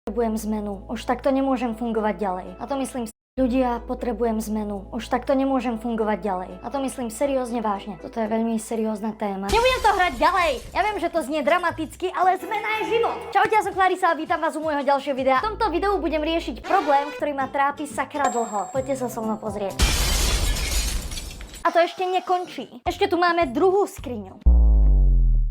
Potrebujem zmenu. Už takto nemôžem fungovať ďalej. A to myslím ľudia, potrebujem zmenu. Už takto nemôžem fungovať ďalej. A to myslím seriózne vážne. Toto je veľmi seriózna téma. Nebudem to hrať ďalej. Ja viem, že to znie dramaticky, ale zmena je život. Čaute, ja som Clarisa a vítam vás u môjho ďalšieho videa. V tomto videu budem riešiť problém, ktorý ma trápi sakra dlho. Poďte sa so mnou pozrieť. A to ešte nekončí. Ešte tu máme druhú skriňu.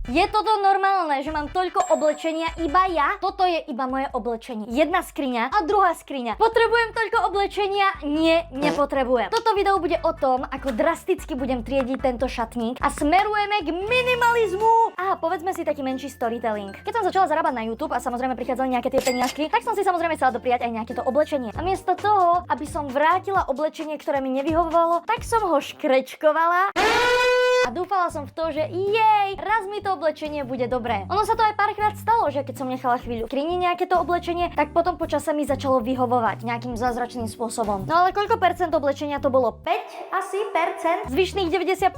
Je toto normálne, že mám toľko oblečenia iba ja? Toto je iba moje oblečenie. Jedna skriňa a druhá skriňa. Potrebujem toľko oblečenia? Nie, nepotrebujem. Toto video bude o tom, ako drasticky budem triediť tento šatník a smerujeme k minimalizmu. A povedzme si taký menší storytelling. Keď som začala zarábať na YouTube a samozrejme prichádzali nejaké tie peniažky, tak som si samozrejme chcela dopriať aj nejaké to oblečenie. A miesto toho, aby som vrátila oblečenie, ktoré mi nevyhovovalo, tak som ho škrečkovala. A dúfala som v to, že raz mi to oblečenie bude dobré. Ono sa to aj párkrát stalo, že keď som nechala chvíľu skrini nejaké to oblečenie, tak potom po čase mi začalo vyhovovať nejakým zázračným spôsobom. No ale koľko percent oblečenia to bolo? 5 asi percent? Zvyšných 95%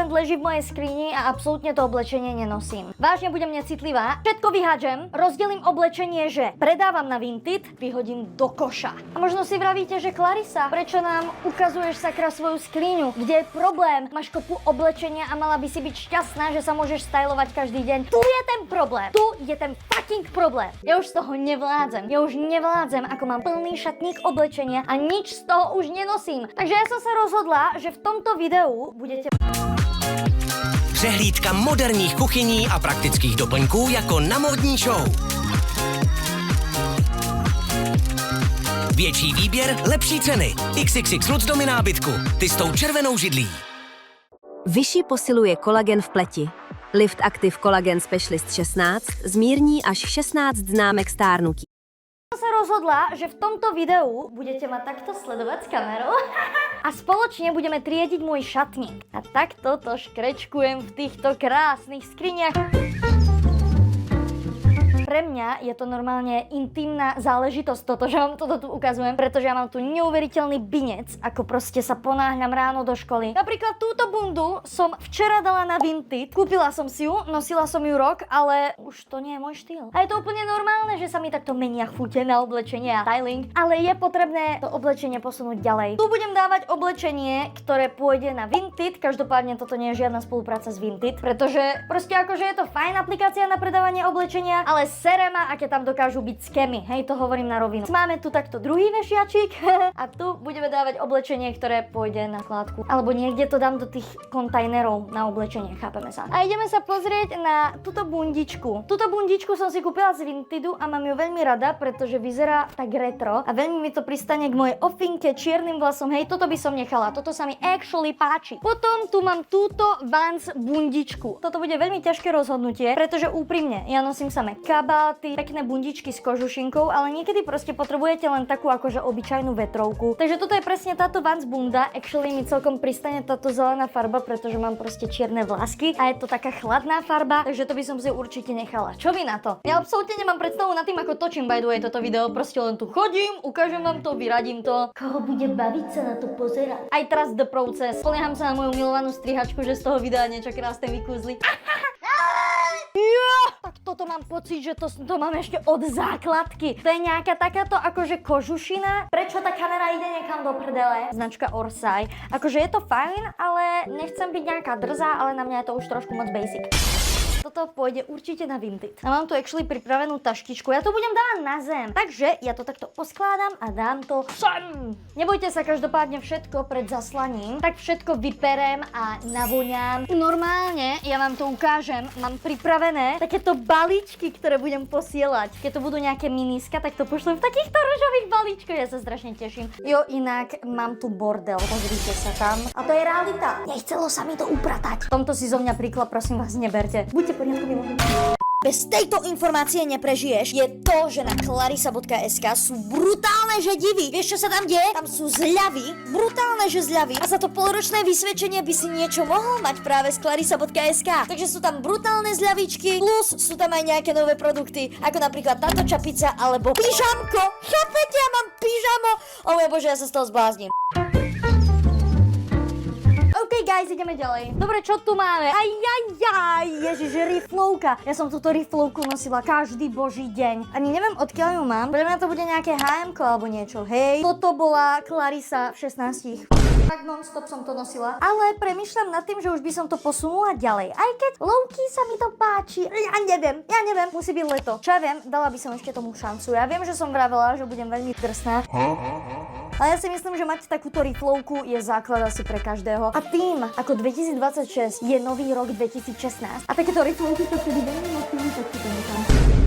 leží v mojej skrini a absolútne to oblečenie nenosím. Vážne budem necitlivá. Všetko vyhádžem, rozdelím oblečenie, že predávam na Vinted, vyhodím do koša. A možno si vravíte, že Clarisa, prečo nám ukazuješ sakra svoju skriňu? Kde je problém? Máš kopu oblečenia a mala by si byť šťastná, že sa môžeš stylovať každý deň. Tu je ten problém. Tu je ten fucking problém. Ja už z toho nevládzem. Ja už nevládzem, ako mám plný šatník oblečenia a nič z toho už nenosím. Takže ja som sa rozhodla, že v tomto videu budete... Přehlídka moderních kuchyní a praktických doplňků jako na módní show. Větší výběr, lepší ceny. XXX Lucdomy nábytku. Ty s tou červenou židlí. Vyšší posiluje kolagen v pleti. Lift Active Collagen Specialist 16 zmírní až 16 známek stárnutí. Som sa rozhodla, že v tomto videu budete ma takto sledovať s kamerou a spoločne budeme triediť môj šatník. A takto to škrečkujem v týchto krásnych skriniach. Pre mňa je to normálne intimná záležitosť toto, že vám toto tu ukazujem, pretože ja mám tu neuveriteľný binec, ako proste sa ponáhľam ráno do školy. Napríklad túto bundu som včera dala na Vinted, kúpila som si ju, nosila som ju rok, ale už to nie je môj štýl. A je to úplne normálne, že sa mi takto menia chute na oblečenie a styling, ale je potrebné to oblečenie posunúť ďalej. Tu budem dávať oblečenie, ktoré pôjde na Vinted, každopádne toto nie je žiadna spolupráca s Vinted, pretože proste akože je to fajn aplikácia na predávanie oblečenia, ale sere ma, aké tam dokážu byť skemy. Hej, to hovorím na rovinu. Máme tu takto druhý vešiačik a tu budeme dávať oblečenie, ktoré pôjde na kládku. Alebo niekde to dám do tých kontajnerov na oblečenie, chápeme sa. A ideme sa pozrieť na túto bundičku. Túto bundičku som si kúpila z Vintedu a mám ju veľmi rada, pretože vyzerá tak retro a veľmi mi to pristane k mojej ofinke, čiernym vlasom. Hej, toto by som nechala. Toto sa mi actually páči. Potom tu mám túto Vans bundičku. Toto bude veľmi ťažké rozhodnutie, pretože úprimne, ja nosím samé kabáty, pekné bundičky s kožušinkou, ale niekedy proste potrebujete len takú akože obyčajnú vetrovku. Takže toto je presne táto Vans bunda. Actually mi celkom pristane táto zelená farba, pretože mám proste čierne vlásky a je to taká chladná farba, takže to by som si určite nechala. Čo vy na to? Ja absolútne nemám predstavu nad tým, ako točím by the way toto video, proste len tu chodím, ukážem vám to, vyradím to. Koho bude baviť sa na to pozerať? Aj teraz the process. Spolieham sa na moju milovanú strihačku, že z toho videa niečo krásne vykúzli. Tak toto mám pocit, že to mám ešte od základky. To je nejaká takáto akože kožušina. Prečo tá kamera ide niekam do prdele? Značka Orsay. Akože je to fajn, ale nechcem byť nejaká drzá, ale na mňa je to už trošku moc basic. Toto pôjde určite na Vinted. A mám tu actually pripravenú taštičku. Ja to budem dávať na zem. Takže ja to takto poskladám a dám to sem. Nebojte sa, každopádne všetko pred zaslaním. Tak všetko vyperem a navoňam. Normálne, ja vám to ukážem. Mám pripravené takéto balíčky, ktoré budem posielať. Keď to budú nejaké miniska, tak to pošlem v takýchto ružových balíčkoch. Ja sa strašne teším. Jo, inak mám tu bordel. Pozrite sa tam. A to je realita. Nechcelo sa mi to upratať. V tomto si zo mňa príklad, prosím vás, neberte. Buďte poriadkoví. Bez tejto informácie neprežiješ, je to, že na clarisa.sk sú brutálne žedivy. Vieš, čo sa tam deje? Tam sú zľavy, brutálne že zľavy. A za to polročné vysvedčenie by si niečo mohol mať práve z clarisa.sk. Takže sú tam brutálne zľavičky, plus sú tam aj nejaké nové produkty, ako napríklad táto čapica alebo pyžamko. Chápete, ja mám pyžamo. O môj bože, ja sa z toho zblázním. OK, OK guys, ideme ďalej. Dobre, čo tu máme? Ajajaj, ježiš, riflovka. Ja som túto riflovku nosila každý boží deň. Ani neviem, odkiaľ ju mám. Pre mňa to bude nejaké HM-ko alebo niečo, hej. Toto bola Clarisa v 16. Tak non-stop som to nosila. Ale premýšľam nad tým, že už by som to posunula ďalej. Aj keď low-key sa mi to páči. Ja neviem, musí byť leto. Čo ja viem, dala by som ešte tomu šancu. Ja viem, že som vravela, že budem veľmi drsná. Ale ja si myslím, že mať takúto riflovku je základ asi pre každého. A tým, ako 2026 je nový rok 2016 a takéto riflovky sa vtedy veľmi nosili, tak si to nechám.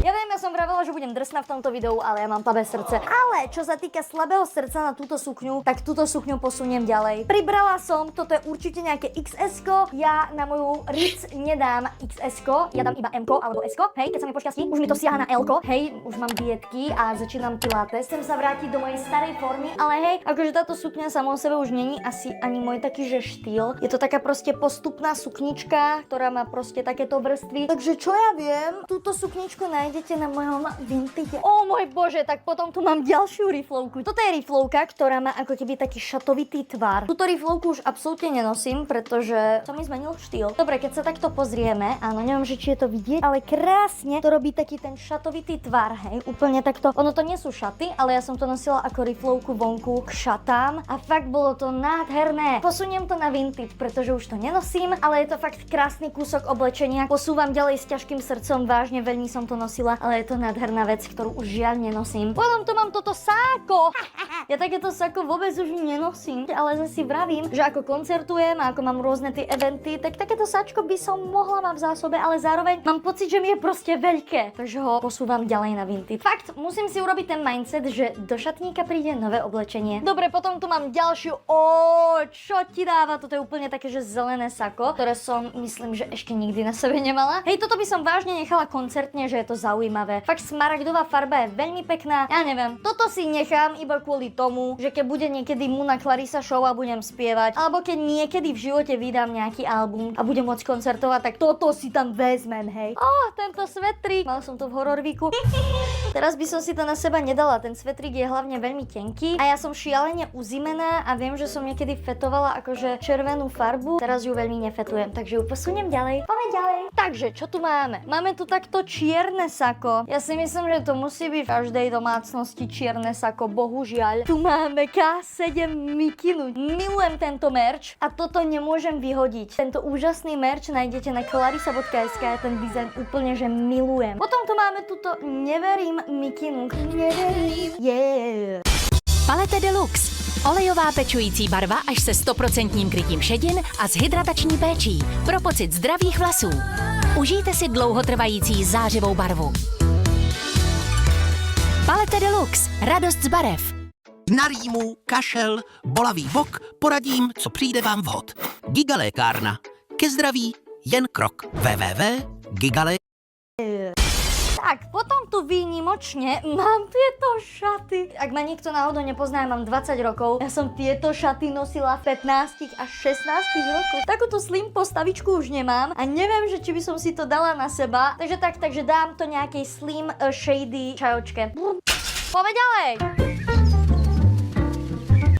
Ja viem, ja som vravela, že budem drsná v tomto videu, ale ja mám slabé srdce. Ale čo sa týka slabého srdca na túto sukňu, tak túto sukňu posuniem ďalej. Pribrala som, toto je určite nejaké XS-ko. Ja na moju Ritz nedám XS-ko, ja dám iba M-ko alebo S-ko. Hej, keď sa mi pošťastí, už mi to siaha na L-ko. Hej, už mám dietky a začínam pilates. Chcem sa vrátiť do mojej starej formy, ale hej, akože táto sukňa sama o sebe už není asi ani môj taký, že štýl. Je to taká proste postupná suknička, ktorá má proste takéto vrstvy. Takže čo ja viem, túto sukničku nájdete na mojom Vintage. O môj bože, tak potom tu mám ďalšiu riflovku. Toto je riflovka, ktorá má ako keby taký šatovitý tvar. Túto riflovku už absolútne nenosím, pretože sa mi zmenil štýl. Dobre, keď sa takto pozrieme, áno, neviem, že či je to vidieť, ale krásne to robí taký ten šatovitý tvar, hej, úplne takto. Ono to nie sú šaty, ale ja som to nosila ako riflovku vonku k šatám a fakt bolo to nádherné. Posuniem to na Vintage, pretože už to nenosím, ale je to fakt krásny kúsok oblečenia. Posúvam ďalej s ťažkým srdcom, vážne veľmi som to nosila, ale je to nádherná vec, ktorú už žiaľ nenosím. Potom tu mám toto sáko. Ja takéto sáko vôbec už nenosím, ale zase vravím, že ako koncertujem a ako mám rôzne tie eventy, tak takéto sáčko by som mohla mať v zásobe, ale zároveň mám pocit, že mi je proste veľké, takže ho posúvam ďalej na Vintage. Fakt, musím si urobiť ten mindset, že do šatníka príde nové oblečenie. Dobre, potom tu mám ďalšiu. Čo ti dáva? Toto je úplne také, že zelené sako, ktoré som, myslím, že ešte nikdy na sebe nemala. Hej, toto by som vážne nechala koncertne, že je to zaujímavé. Fakt smaragdová farba je veľmi pekná. Ja neviem, toto si nechám iba kvôli tomu, že keď bude niekedy Muna Clarisa show a budem spievať, alebo keď niekedy v živote vydám nejaký album a budem môcť koncertovať, tak toto si tam vezmem, hej. Tento svetrik, mal som to v Hororvíku. Teraz by som si to na seba nedala, ten svetrik je hlavne veľmi tenký a ja som šialene uzimená a viem, že som niekedy fetovala akože červenú farbu, teraz ju veľmi nefetujem, takže ju posuniem ďalej. Poďme ďalej. Takže, čo tu máme? Máme tu takto čierne sako. Ja si myslím, že to musí byť v každej domácnosti čierne sako, bohužiaľ. Tu máme K7 mikinu. Milujem tento merch a toto nemôžem vyhodiť. Tento úžasný merch nájdete na clarisa.sk, ten dizajn úplne, že milujem. Potom tu máme tuto neverím mikinu. Neverím. Yeah. Palette Deluxe. Olejová pečující barva až se 100% krytím šedin a s hydratační péčí pro pocit zdravých vlasů. Užijte si dlouhotrvající zářivou barvu. Palette Deluxe. Radost z barev. Na rýmu, kašel, bolavý bok, poradím, co přijde vám vhod. Gigalékárna. Ke zdraví jen krok. www.gigale. Tak, potom tu výnimočne mám tieto šaty. Ak ma niekto náhodou nepozná, ja mám 20 rokov. Ja som tieto šaty nosila v 15 až 16 rokov. Takúto slim postavičku už nemám a neviem, že či by som si to dala na seba. Takže dám to nejakej slim shady čajočke. Poďme ďalej.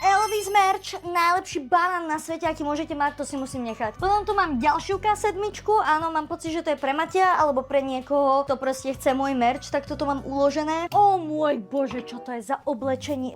Elvis merch, najlepší banán na svete, aký môžete mať, to si musím nechať. Potom tu mám ďalšiu K7, áno, mám pocit, že to je pre Matia, alebo pre niekoho, kto proste chce môj merch, tak toto mám uložené. O môj bože, čo to je za oblečenie.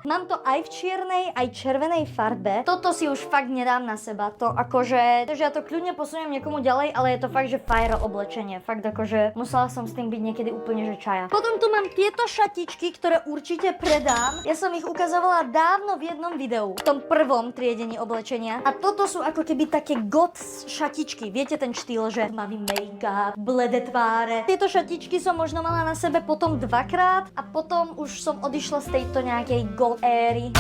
Mám to aj v čiernej, aj červenej farbe. Toto si už fakt nedám na seba, to akože, takže ja to kľudne posuniem niekomu ďalej, ale je to fakt, že fajro oblečenie, fakt akože musela som s tým byť niekedy úplne, že čaja. Potom tu mám tieto šatičky, ktoré určite predám. Ja som ich ukazovala dávno v jednom videu, v tom prvom triedení oblečenia. A toto sú ako keby také goth šatičky. Viete ten štýl, že tmavý make-up, bledé tváre. Tieto šatičky som možno mala na sebe potom dvakrát a potom už som odišla z tejto nejakej goth éry.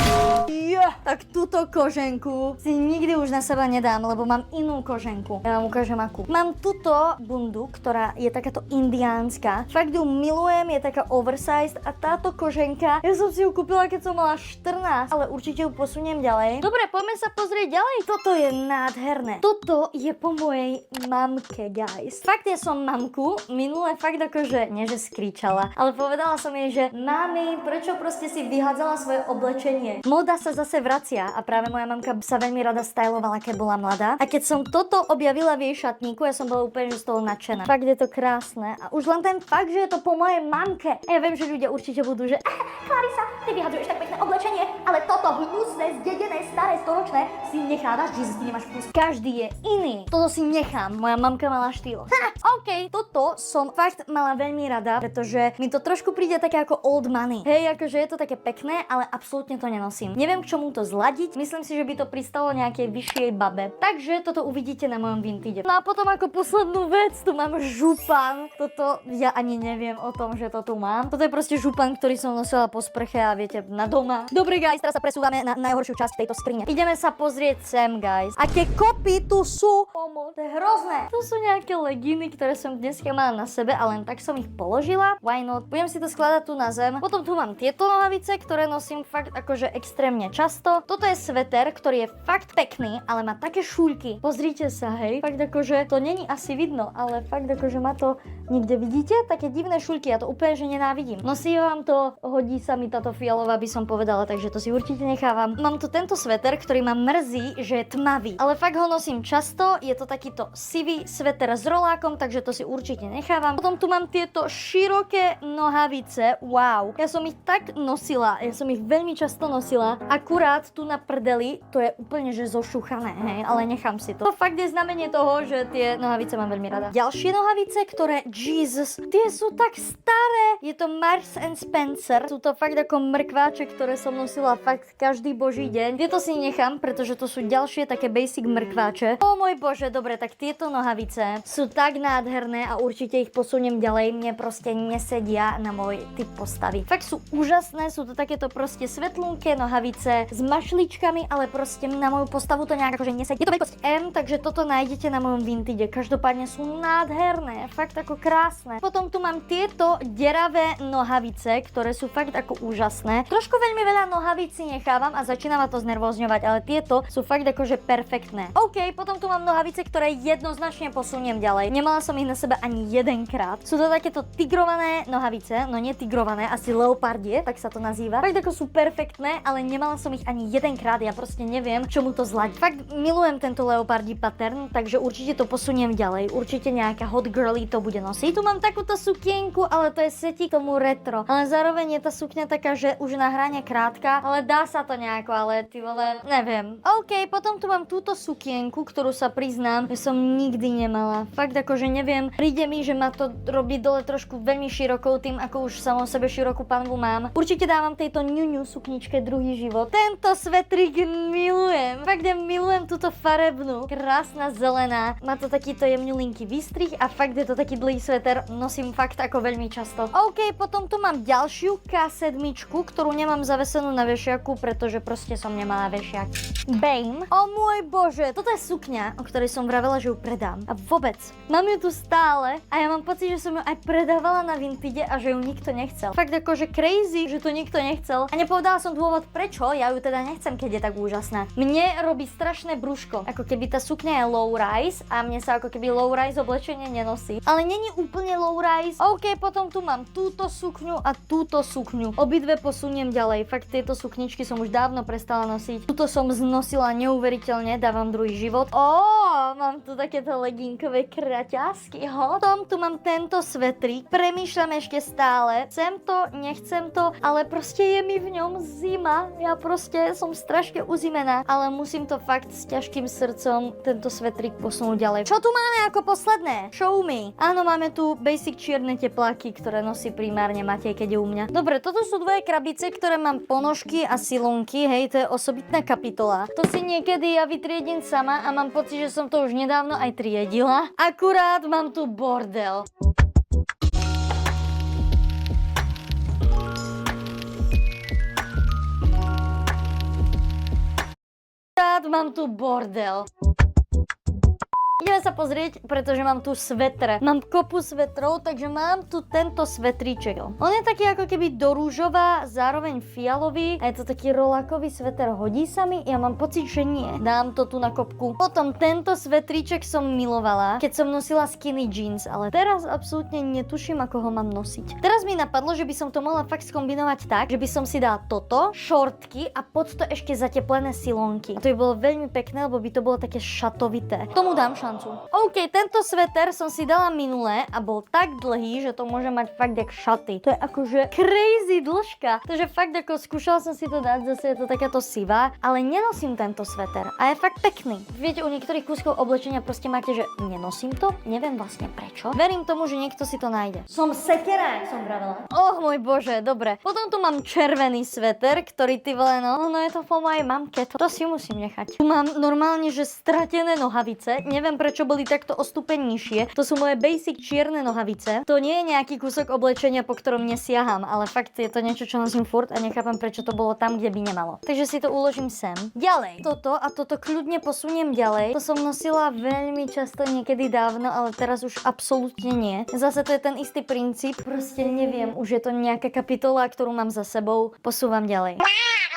Tak túto koženku si nikdy už na seba nedám, lebo mám inú koženku. Ja vám ukážem akú. Mám túto bundu, ktorá je takáto indiánska. Fakt ju milujem, je taká oversized a táto koženka, ja som si ju kúpila, keď som mala 14, ale určite určite ju posuniem ďalej. Dobre, poďme sa pozrieť ďalej. Toto je nádherné. Toto je po mojej mamke, guys. Fakt ja som mamku minule fakt akože, nie že skríčala, ale povedala som jej, že mami, prečo proste si vyhádzala svoje oblečenie? Moda sa zase vracia a práve moja mamka sa veľmi rada stylovala, keď bola mladá. A keď som toto objavila v jej šatníku, ja som bola úplne že z toho nadšená. Fakt je to krásne a už len ten fakt, že je to po mojej mamke. A ja viem, že ľudia určite budú, že Clarisa, ty vyhadzuješ tak pekné oblečenie, ale toto hnusné, zdedené, staré, storočné si nechávaš, že ty nemáš vkus. Každý je iný. Toto si nechám. Moja mamka mala štýl. OK, toto som fakt mala veľmi rada, pretože mi to trošku príde také ako old money. Hej, akože je to také pekné, ale absolútne to nenosím. Neviem, k čomu to zladiť. Myslím si, že by to pristalo nejakej vyššej babe. Takže toto uvidíte na mojom vintage. No a potom ako poslednú vec, tu mám župan. Toto ja ani neviem o tom, že to tu mám. Toto je proste župan, ktorý som nosila po sprche a viete, na doma. Dobre, guys, teraz sa presúvame na najhoršiu časť tejto skrine. Ideme sa pozrieť sem, guys. Aké kopy tu sú? To je hrozné. Tu sú nejaké legíny, ktoré som dneska mala na sebe a len tak som ich položila. Why not? Budem si to skladať tu na zem. Potom tu mám tieto nohavice, ktoré nosím fakt akože extrémne často. Toto je sveter, ktorý je fakt pekný, ale má také šuľky. Pozrite sa, hej. Fakt akože to není asi vidno, ale fakt akože má to niekde vidíte? Také divné šuľky, ja to úplne že nenávidím. Nosím to, hodí sa mi táto fialová, by som povedala, takže to si určite nechávam. Mám tu tento sveter, ktorý ma mrzí, že je tmavý, ale fakt ho nosím často. Je to takýto sivý sveter s rolákom, takže to si určite nechávam. Potom tu mám tieto široké nohavice. Wow, ja som ich tak nosila, ja som ich veľmi často nosila. Akurát tu na prdeli to je úplne že zošuchané, hej, ale nechám si to. To fakt je znamenie toho, že tie nohavice mám veľmi rada. Ďalšie nohavice, ktoré Jesus, tie sú tak staré. Je to Marks and Spencer. Sú to fakt ako mrkváče, ktoré som nosila fakt každý boží deň. Tieto si nechám, pretože to sú ďalšie také basic mrkváče. O môj bože, dobre, tak tieto nohavice sú tak nádherné a určite ich posuniem ďalej. Mne proste nesedia na môj typ postavy. Fakt sú úžasné, sú to takéto proste svetlunké nohavice s mašličkami, ale proste na moju postavu to nejak akože nesedí. Je to veľkosť M, takže toto nájdete na mojom vintage. Každopádne sú nádherné, fakt ako krásne. Potom tu mám tieto deravé nohavice, ktoré sú fakt ako úžasné. Trošku veľmi veľa nohavíc si nechávam a začína ma to znervozňovať, ale tieto sú fakt akože perfektné. OK, potom tu mám nohavice, ktoré jednoznačne posuniem ďalej. Nemala som ich na sebe ani jedenkrát. Sú to takéto tigrované nohavice, no nie tigrované, asi leopardie, tak sa to nazýva. Fakt ako sú perfektné, ale nemala som ich ani jedenkrát, ja proste neviem, čomu to zladiť. Fakt milujem tento leopardí pattern, takže určite to posuniem ďalej. Určite nejaká hot girly to bude nosiť. Tu mám takúto sukienku, ale to je setí tomu retro. Ale zároveň je tá sukňa taká, že už na hrane krátka, ale dá sa to nejako, ale ty vole, neviem. OK, potom tu mám túto sukienku, ktorú sa priznám, že som nikdy nemala. Fakt akože neviem, príde mi, že ma to robí dole trošku veľmi širokou tým, ako už samo sebe širokú panvu mám. Určite dávam tejto ňuňu sukničke druhý život. Tento svetrik milujem. Fakt ja milujem túto farebnú. Krásna zelená. Má to takýto jemňulinký výstrih a fakt je to taký dlhý sveter. Nosím fakt ako veľmi často. OK, potom tu mám ďalšiu K7, ktorú nemám zavesenú na vešiaku, pretože proste som nemala vešiak. Bane. O môj bože, toto je sukňa, o ktorej som vravela, že ju predám. A vôbec. Mám ju tu stále a ja mám pocit, že som ju aj predávala na Vintage a že ju nikto nechcel. Fakt akože crazy, že to nikto nechcel. A nepovedala som dôvod prečo, ja ju teda nechcem, keď je tak úžasná. Mne robí strašné brúško, ako keby tá sukňa je low rise a mne sa ako keby low rise oblečenie nenosí. Ale není úplne low rise. OK, potom tu mám túto sukňu a túto sukňu. Obidve posuniem ďalej. Fakt tieto sukničky som už dávno prestala nosiť. Tuto som znosila neuveriteľne, dávam druhý život. Mám tu takéto legínkové kraťasky. Potom tu mám tento svetrik. Premýšľam ešte stále. Chcem to, nechcem to, ale proste je mi v ňom zima. Ja proste som strašne uzimená, ale musím to fakt s ťažkým srdcom tento svetrik posunúť ďalej. Čo tu máme ako posledné? Show me. Áno, máme tu basic čierne tepláky, ktoré nosí primárne Matej, keď je u mňa. Dobre, toto sú dve krabice, ktoré mám ponožky a silonky, hej, to je osobitná kapitola. To si niekedy ja vytriedím sama a mám pocit, že som to už nedávno aj triedila. Akurát mám tu bordel. Mám tu bordel. Ja Ideme sa pozrieť, pretože mám tu svetre. Mám kopu svetrov, takže mám tu tento svetríček. On je taký ako keby do rúžová, zároveň fialový a je to taký rolákový sveter. Hodí sa mi? Ja mám pocit, že nie. Dám to tu na kopku. Potom tento svetríček som milovala, keď som nosila skinny jeans, ale teraz absolútne netuším, ako ho mám nosiť. Teraz mi napadlo, že by som to mohla fakt skombinovať tak, že by som si dala toto, šortky a pod to ešte zateplené silonky. To by bolo veľmi pekné, lebo by to bolo také šatovité. Tomu dám šancu. OK, tento sveter som si dala minulé a bol tak dlhý, že to môže mať fakt jak šaty. To je akože crazy dĺžka. Takže fakt ako skúšala som si to dať, zase je to takáto sivá, ale nenosím tento sveter a je fakt pekný. Viete, u niektorých kúskov oblečenia proste máte, že nenosím to, neviem vlastne prečo. Verím tomu, že niekto si to nájde. Som sekera, jak som vravela. Oh môj bože, dobre. Potom tu mám červený sveter, ktorý ty vole, no je to po mojej mamke, to si musím nechať. Tu mám normálne, že stratené nohavice, neviem prečo boli takto o stupeň nižšie. To sú moje basic čierne nohavice. To nie je nejaký kúsok oblečenia, po ktorom nesiaham, ale fakt je to niečo, čo nosím furt a nechápam, prečo to bolo tam, kde by nemalo. Takže si to uložím sem. Ďalej. Toto a toto kľudne posuniem ďalej. To som nosila veľmi často niekedy dávno, ale teraz už absolútne nie. Zase to je ten istý princíp. Proste neviem, už je to nejaká kapitola, ktorú mám za sebou. Posúvam ďalej.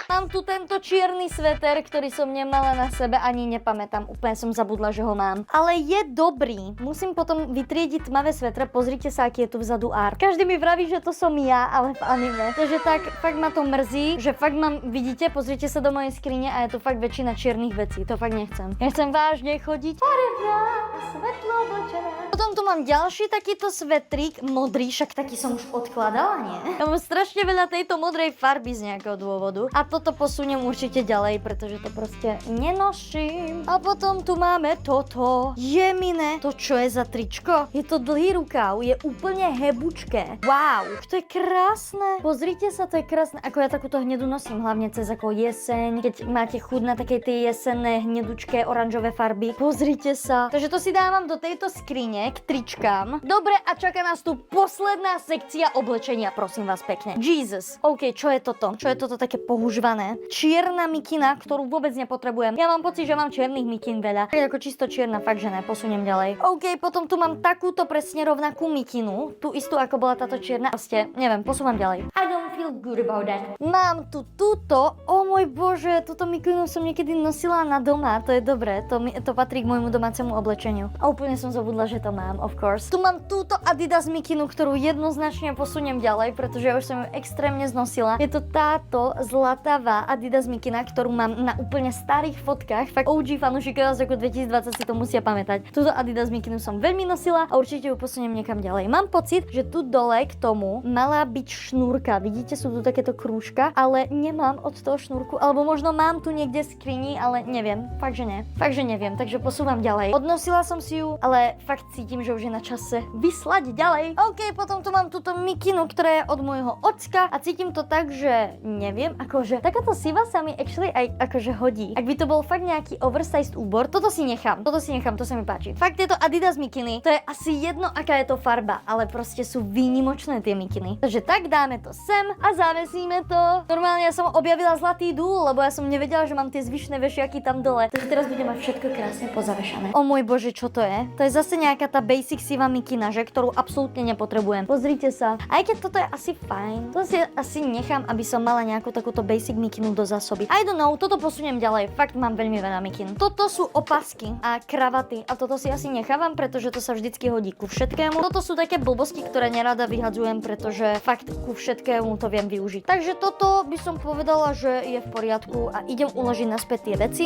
Mám tu tento čierny sveter, ktorý som nemala na sebe, ani nepamätám, úplne som zabudla, že ho mám. Ale je dobrý. Musím potom vytriediť tmavé svetre, pozrite sa, aký je tu vzadu art. Každý mi vraví, že to som ja, ale v anime. Takže tak, fakt ma to mrzí, že fakt mám, vidíte, pozrite sa do mojej skrine a je tu fakt väčšina čiernych vecí, to fakt nechcem. Ja chcem vážne chodiť farebná a svetlo oblečená. Potom tu mám ďalší takýto svetrík, modrý, však taký som už odkladala, nie? Ja mám strašne veľa tejto modrej farby z nejakého dôvodu. A toto posuniem určite ďalej, pretože to proste nenosím. A potom tu máme toto. Jemine, to čo je za tričko? Je to dlhý rukáv, je úplne hebučké. Wow, to je krásne. Pozrite sa, to je krásne. Ako ja takúto hnedu nosím, hlavne cez ako jeseň, keď máte chuť na také tie jesenné hnedučké oranžové farby. Pozrite sa. Takže to si dávam do tejto skrine k tričkám. Dobre, a čaká nás tu posledná sekcia oblečenia, prosím vás pekne. Jesus. OK, čo je toto? Čo je toto také používané? Čierna mikina, ktorú vôbec nepotrebujem. Ja mám pocit, že mám čiernych mikin veľa. Tak ako čisto čierna, fakt, že ne. Posuniem ďalej. OK, potom tu mám takúto presne rovnakú mikinu. Tú istú, ako bola táto čierna. Proste, neviem, posúvam ďalej. I don't feel good about that. Mám tu túto. O môj bože, túto mikinu som niekedy nosila na doma. To je dobré. To patrí k môjmu domácemu oblečeniu. A úplne som zabudla, že to mám, of course. Tu mám túto Adidas mikinu, ktorú jednoznačne posuniem ďalej, pretože ja už som ju extrémne znosila. Je to táto zlatavá Adidas mikina, ktorú mám na úplne starých fotkách. Fakt OG fanúšikovia z roku 2020 si to musia pamätať. Túto Adidas mikinu som veľmi nosila a určite ju posuniem niekam ďalej. Mám pocit, že tu dole k tomu mala byť šnúrka. Vidíte, sú tu takéto krúžka, ale nemám od toho šnúrku, alebo možno mám tu niekde v skrini, ale neviem. Fakt, že nie. Fakt, že neviem, takže posúvam ďalej. Odnosila som si ju, ale fakt cítim, že už je na čase vyslať ďalej. OK, potom tu mám túto mikinu, ktorá je od môjho ocka a cítim to tak, že neviem, akože takáto siva sa mi actually aj akože hodí. Ak by to bol fakt nejaký oversized úbor, toto si nechám, to sa mi páči. Fakt tieto Adidas mikiny, to je asi jedno, aká je to farba, ale proste sú výnimočné tie mikiny. Takže tak dáme to sem a zavesíme to. Normálne ja som objavila zlatý dúl, lebo ja som nevedela, že mám tie zvyšné vešiaky tam dole. Takže teraz budem mať všetko krásne pozavešané. O môj bože, čo to je? To je zase nejaká tá basic siva mikina, že, ktorú absolútne nepotrebujem. Pozrite sa. Aj keď toto je asi fajn, to si asi nechám, aby som mala nejakú takúto basic mikinu do zásoby. I don't know, toto posuniem ďalej. Fakt mám veľmi veľa mikin. Toto sú opasky a kravaty a toto si asi nechávam, pretože to sa vždycky hodí ku všetkému. Toto sú také blbosti, ktoré nerada vyhadzujem, pretože fakt ku všetkému to viem využiť. Takže toto by som povedala, že je v poriadku a idem uložiť naspäť tie veci.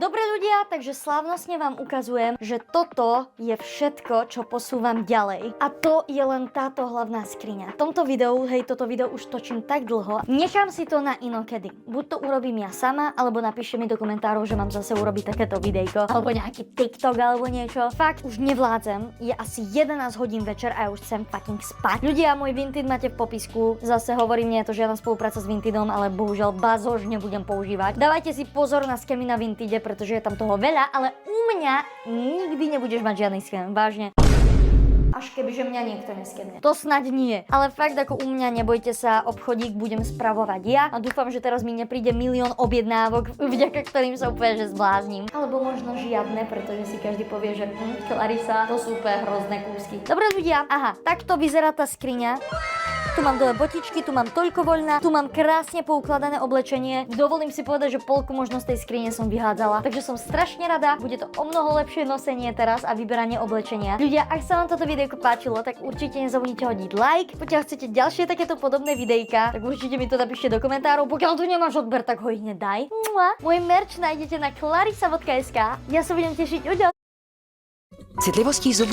Dobre ľudia, takže slávnostne vám ukazujem, že toto je všetko, čo posúvam ďalej. A to je len táto hlavná skriňa. V tomto videu, toto video už točím tak dlho, nechám si to na inokedy. Buď to urobím ja sama, alebo napíšte mi do komentárov, že mám zase urobiť takéto videjko, alebo nejaký TikTok alebo niečo. Fakt už nevládzem, je asi 11 hodín večer a ja už chcem fucking spať. Ľudia, môj Vinted máte v popisku. Zase hovorím, nie je to žiadna spolupráca s Vintedom, ale bohužiaľ bazož nebudem používať. Dávajte si pozor na skémy na Vintede, pretože je tam toho veľa, ale u mňa nikdy nebudeš mať žiadny scam, vážne. A až kebyže mňa niekto neskemne. To snaď nie. Ale fakt ako u mňa, nebojte sa, obchodík budem spravovať ja a dúfam, že teraz mi nepríde milión objednávok, vďaka ktorým sa úplne že zblázním. Alebo možno žiadne, pretože si každý povie, že Clarisa, to sú úplne hrozné kúsky. Dobre ľudia, aha, takto vyzerá tá skriňa. Tu mám dole botičky, tu mám toľko voľna, tu mám krásne poukladané oblečenie. Dovolím si povedať, že polku možno z tej skrine som vyhádzala. Takže som strašne rada, bude to o mnoho lepšie nosenie teraz a vyberanie oblečenia. Ľudia, ak sa vám toto videjko páčilo, tak určite nezabudnite hodiť like. Pokiaľ chcete ďalšie takéto podobné videjka, tak určite mi to napíšte do komentárov. Pokiaľ tu nemáš odber, tak ho hneď daj. Môj merch nájdete na clarisa.sk. Ja sa budem tešiť. Citlivostí zubů